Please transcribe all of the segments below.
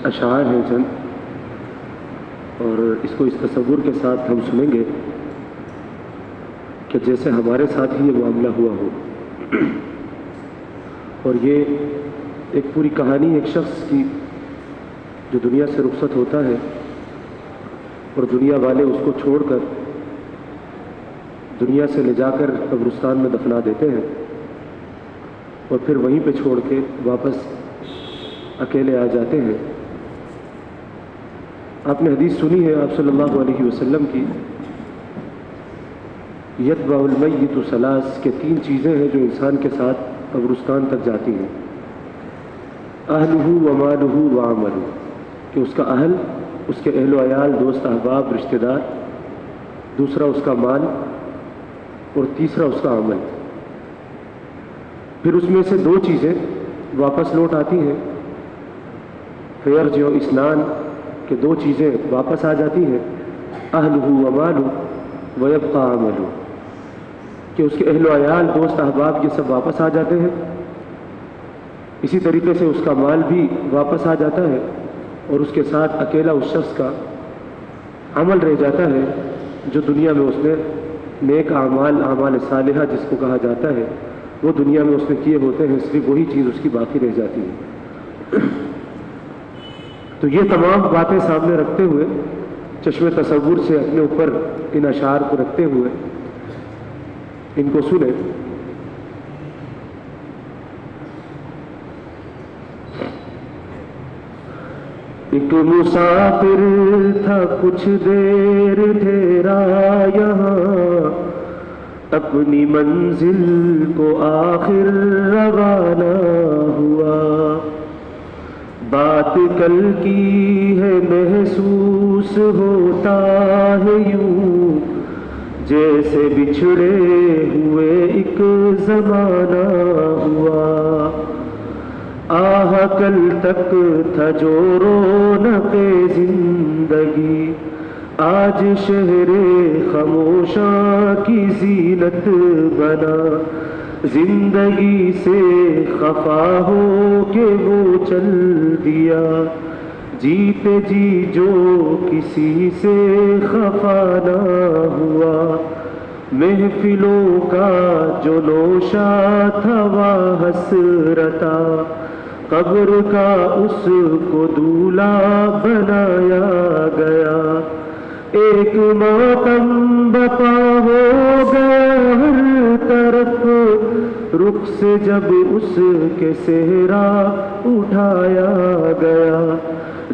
اشعار ہیں چند، اور اس کو اس تصور کے ساتھ ہم سنیں گے کہ جیسے ہمارے ساتھ ہی یہ معاملہ ہوا ہو. اور یہ ایک پوری کہانی ایک شخص کی جو دنیا سے رخصت ہوتا ہے اور دنیا والے اس کو چھوڑ کر دنیا سے لے جا کر قبرستان میں دفنا دیتے ہیں اور پھر وہیں پہ چھوڑ کے واپس اکیلے آ جاتے ہیں. آپ نے حدیث سنی ہے آپ صلی اللہ علیہ وسلم کی، یتبع المیت ثلاث، کہ تین چیزیں ہیں جو انسان کے ساتھ قبرستان تک جاتی ہیں: اہلہ ومالہ وعملہ، کہ اس کا اہل، اس کے اہل و عیال، دوست احباب، رشتہ دار، دوسرا اس کا مال، اور تیسرا اس کا عمل. پھر اس میں سے دو چیزیں واپس لوٹ آتی ہیں، فیرجع اثنان، کہ دو چیزیں واپس آ جاتی ہیں، اہلہ ومالہ ویبقى عملہ، کہ اس کے اہل و عیال، دوست احباب، یہ سب واپس آ جاتے ہیں. اسی طریقے سے اس کا مال بھی واپس آ جاتا ہے، اور اس کے ساتھ اکیلا اس شخص کا عمل رہ جاتا ہے جو دنیا میں اس نے نیک اعمال، اعمال صالحہ جس کو کہا جاتا ہے، وہ دنیا میں اس نے کیے ہوتے ہیں، صرف وہی چیز اس کی باقی رہ جاتی ہے. تو یہ تمام باتیں سامنے رکھتے ہوئے، چشم تصور سے اپنے اوپر ان اشعار کو رکھتے ہوئے ان کو سنیں. ایک مسافر تھا کچھ دیر ٹھہرا یہاں، اپنی منزل کو آخر روانہ ہوا. بات کل کی ہے محسوس ہوتا ہے یوں، جیسے بچھڑے ہوئے ایک زمانہ ہوا. آہ کل تک تھا جو رونق زندگی، آج شہر خاموشاں کی زینت بنا. زندگی سے خفا ہو کے وہ چل دیا، جیتے جی جو کسی سے خفا نہ ہوا. محفلوں کا جو نوشا تھا وہ حسرتا، قبر کا اس کو دولہا بنایا گیا. ایک ماتم بپا ہو گیا ہر طرف، رخ سے جب اس کے صحرا اٹھایا گیا.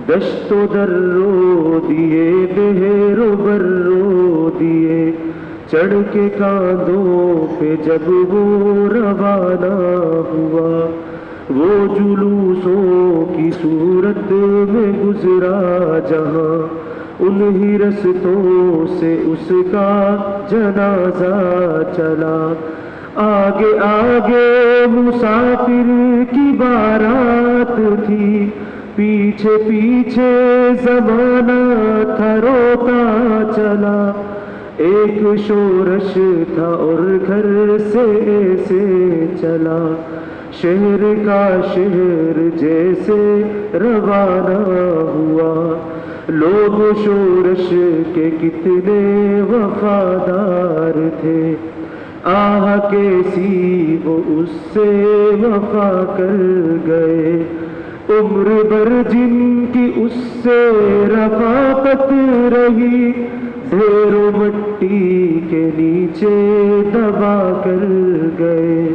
دشت و در رو دیے، بحر و بر رو دیے، چڑھ کے کاندھوں پہ جب وہ روانہ ہوا. وہ جلوسوں کی صورت میں گزرا جہاں، انہی رستوں سے اس کا جنازہ چلا. آگے آگے مسافر کی بارات تھی، پیچھے پیچھے زمانہ تھا روتا چلا. ایک شورش تھا اور گھر سے ایسے چلا، شہر کا شہر جیسے روانہ ہوا. لوگ شورش کے کتنے وفادار تھے، آہ کیسی وہ اس سے وفا کر گئے. عمر بھر جن کی اس سے رفاقت رہی، ڈھیروں مٹی کے نیچے دبا کر گئے.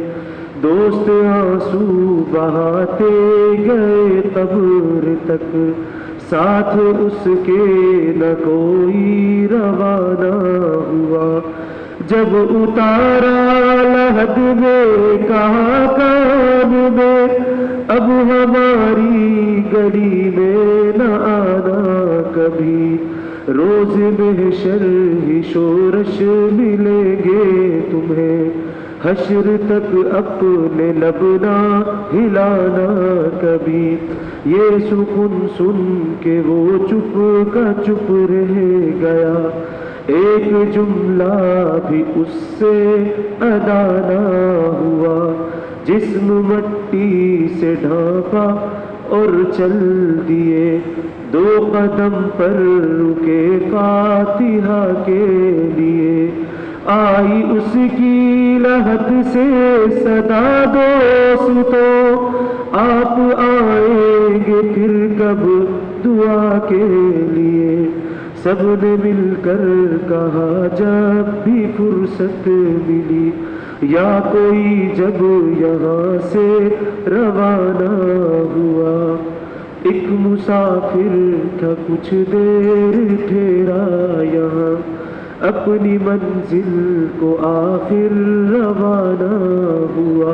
دوست آنسو بہاتے گئے قبر تک، ساتھ اس کے نہ کوئی روانہ ہوا. جب اتارا لحد میں کہا کان میں، اب ہماری گلی میں نہ آنا کبھی. روز محشر ہی شورش ملیں گے تمہیں، حشر تک اپنے لب نہ ہلانا کبھی. یہ سکون سن کے وہ چپ کا چپ رہ گیا، ایک جملہ بھی اس سے ادا نہ ہوا. جسم مٹی سے ڈھانپا اور چل دیے، 2 قدم پر رکے فاتحہ کے لیے، آئی اس کی لحد سے صدا دوستو، آپ آئیں گے پھر کب دعا کے لیے، سب نے مل کر کہا جب بھی فرصت ملی، یا کوئی جب یہاں سے روانہ ہوا، ایک مسافر تھا کچھ دیر ٹھہرا یہاں، اپنی منزل کو آخر روانہ ہوا،